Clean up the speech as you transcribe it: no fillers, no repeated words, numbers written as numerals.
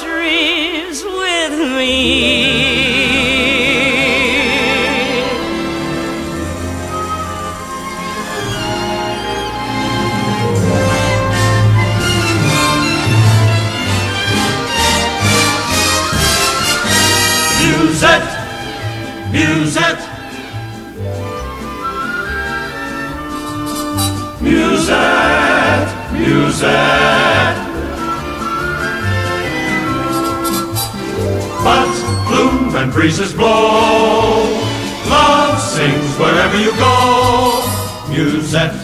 dreams with me. Musette, musette, musette, musette. Buds bloom and breezes blow. Love sings wherever you go. Musette.